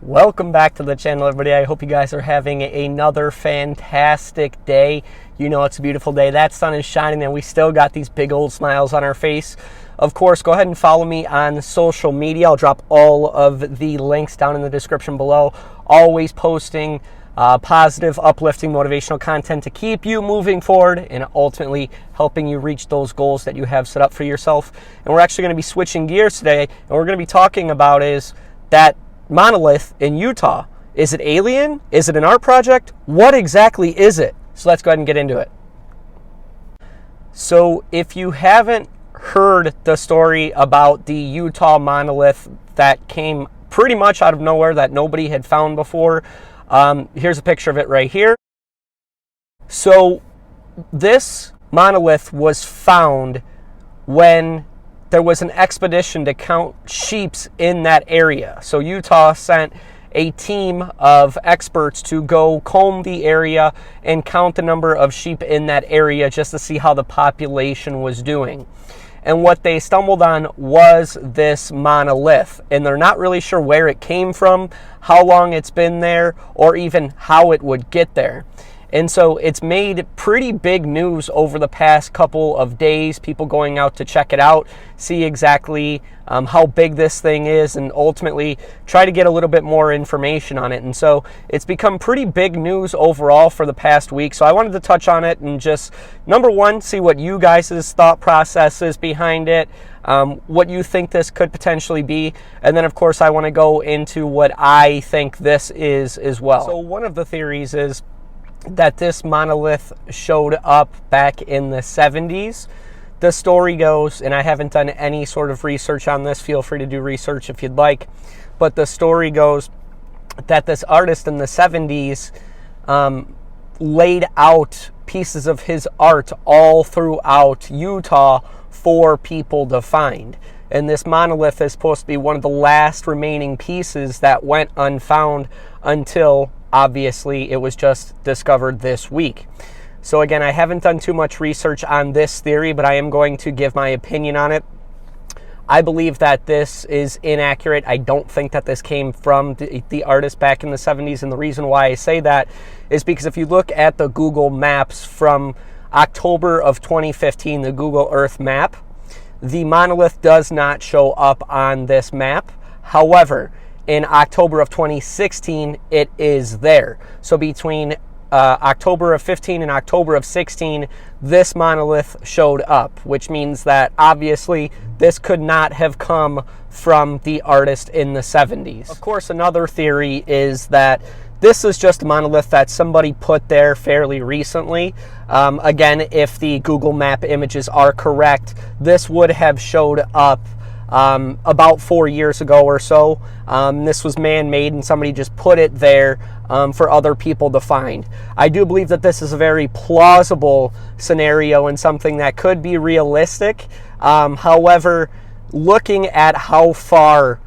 Welcome back to the channel, everybody. I hope you guys are having another fantastic day. You know it's a beautiful day. That sun is shining and we still got these big old smiles on our face. Of course, go ahead and follow me on social media. I'll drop all of the links down in the description below. Always posting positive, uplifting, motivational content to keep you moving forward and ultimately helping you reach those goals that you have set up for yourself. And we're actually going to be switching gears today, and we're going to be talking about is that monolith in Utah. Is it alien? Is it an art project? What exactly is it? So let's go ahead and get into it. So if you haven't heard the story about the Utah monolith that came pretty much out of nowhere that nobody had found before, here's a picture of it right here. So this monolith was found when there was an expedition to count sheeps in that area. So Utah sent a team of experts to go comb the area and count the number of sheep in that area just to see how the population was doing. And what they stumbled on was this monolith. And they're not really sure where it came from, how long it's been there, or even how it would get there. And so it's made pretty big news over the past couple of days, people going out to check it out, see exactly how big this thing is, and ultimately try to get a little bit more information on it. And so it's become pretty big news overall for the past week. So I wanted to touch on it and just, number one, see what you guys' thought process is behind it, what you think this could potentially be. And then, of course, I want to go into what I think this is as well. So one of the theories is that this monolith showed up back in the 70s. The story goes, and I haven't done any sort of research on this, feel free to do research if you'd like, but the story goes that this artist in the 70s laid out pieces of his art all throughout Utah for people to find. And this monolith is supposed to be one of the last remaining pieces that went unfound until obviously it was just discovered this week. So again, I haven't done too much research on this theory, but I am going to give my opinion on it. I believe that this is inaccurate. I don't think that this came from the artist back in the 70s. And the reason why I say that is because if you look at the Google Maps from October of 2015, the Google Earth map, the monolith does not show up on this map. However, in October of 2016, it is there. So between October of 15 and October of 16, this monolith showed up, which means that obviously this could not have come from the artist in the 70s. Of course, another theory is that this is just a monolith that somebody put there fairly recently. Again, if the Google Map images are correct, this would have showed up about 4 years ago or so. This was man-made and somebody just put it there for other people to find. I do believe that this is a very plausible scenario and something that could be realistic. However, looking at how far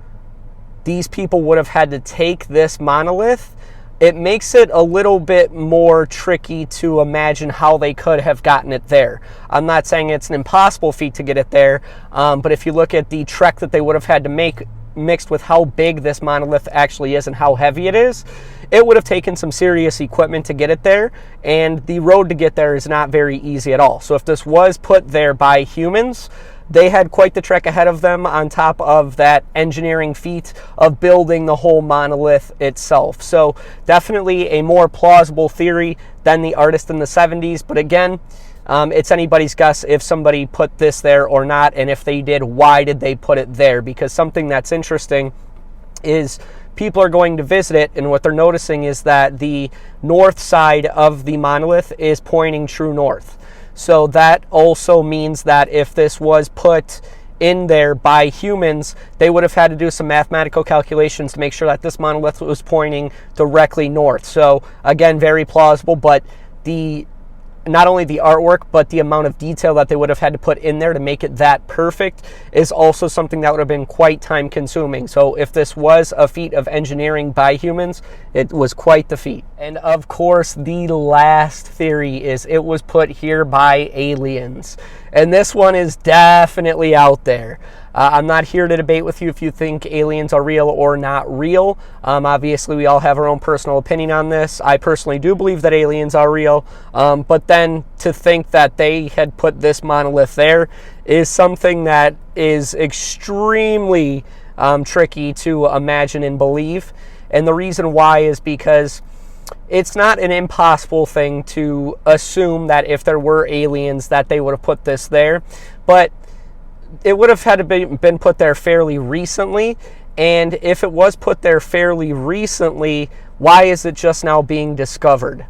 these people would have had to take this monolith, it makes it a little bit more tricky to imagine how they could have gotten it there. I'm not saying it's an impossible feat to get it there, but if you look at the trek that they would have had to make mixed with how big this monolith actually is and how heavy it is, it would have taken some serious equipment to get it there, and the road to get there is not very easy at all. So if this was put there by humans, they had quite the trek ahead of them on top of that engineering feat of building the whole monolith itself. So definitely a more plausible theory than the artist in the 70s. But again, it's anybody's guess if somebody put this there or not. And if they did, why did they put it there? Because something that's interesting is people are going to visit it, and what they're noticing is that the north side of the monolith is pointing true north. So that also means that if this was put in there by humans, they would have had to do some mathematical calculations to make sure that this monolith was pointing directly north. So again, very plausible, but not only the artwork, but the amount of detail that they would have had to put in there to make it that perfect is also something that would have been quite time consuming. So if this was a feat of engineering by humans, it was quite the feat. And of course, the last theory is it was put here by aliens. And this one is definitely out there. I'm not here to debate with you if you think aliens are real or not real. Obviously, we all have our own personal opinion on this. I personally do believe that aliens are real, but then to think that they had put this monolith there is something that is extremely tricky to imagine and believe. And the reason why is because it's not an impossible thing to assume that if there were aliens that they would have put this there, but it would have had to been put there fairly recently. And if it was put there fairly recently, why is it just now being discovered?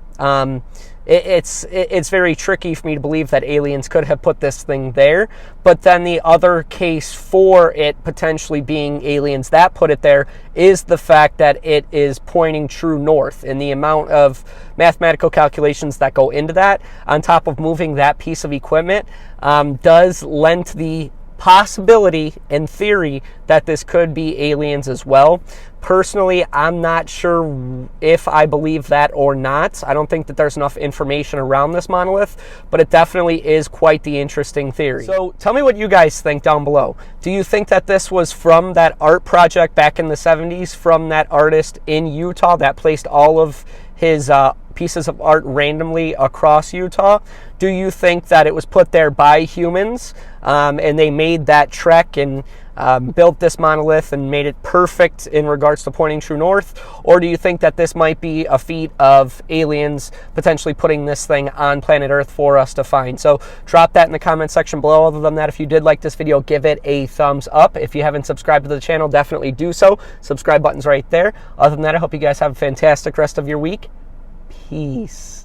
It's very tricky for me to believe that aliens could have put this thing there. But then the other case for it potentially being aliens that put it there is the fact that it is pointing true north, and the amount of mathematical calculations that go into that, on top of moving that piece of equipment, does lend to the possibility and theory that this could be aliens as well. Personally, I'm not sure if I believe that or not. I don't think that there's enough information around this monolith, but it definitely is quite the interesting theory. So tell me what you guys think down below. Do you think that this was from that art project back in the 70s, from that artist in Utah that placed all of his pieces of art randomly across Utah? Do you think that it was put there by humans and they made that trek and built this monolith and made it perfect in regards to pointing true north? Or do you think that this might be a feat of aliens potentially putting this thing on planet Earth for us to find? So drop that in the comment section below. Other than that, if you did like this video, give it a thumbs up. If you haven't subscribed to the channel, definitely do so. Subscribe button's right there. Other than that, I hope you guys have a fantastic rest of your week. Peace.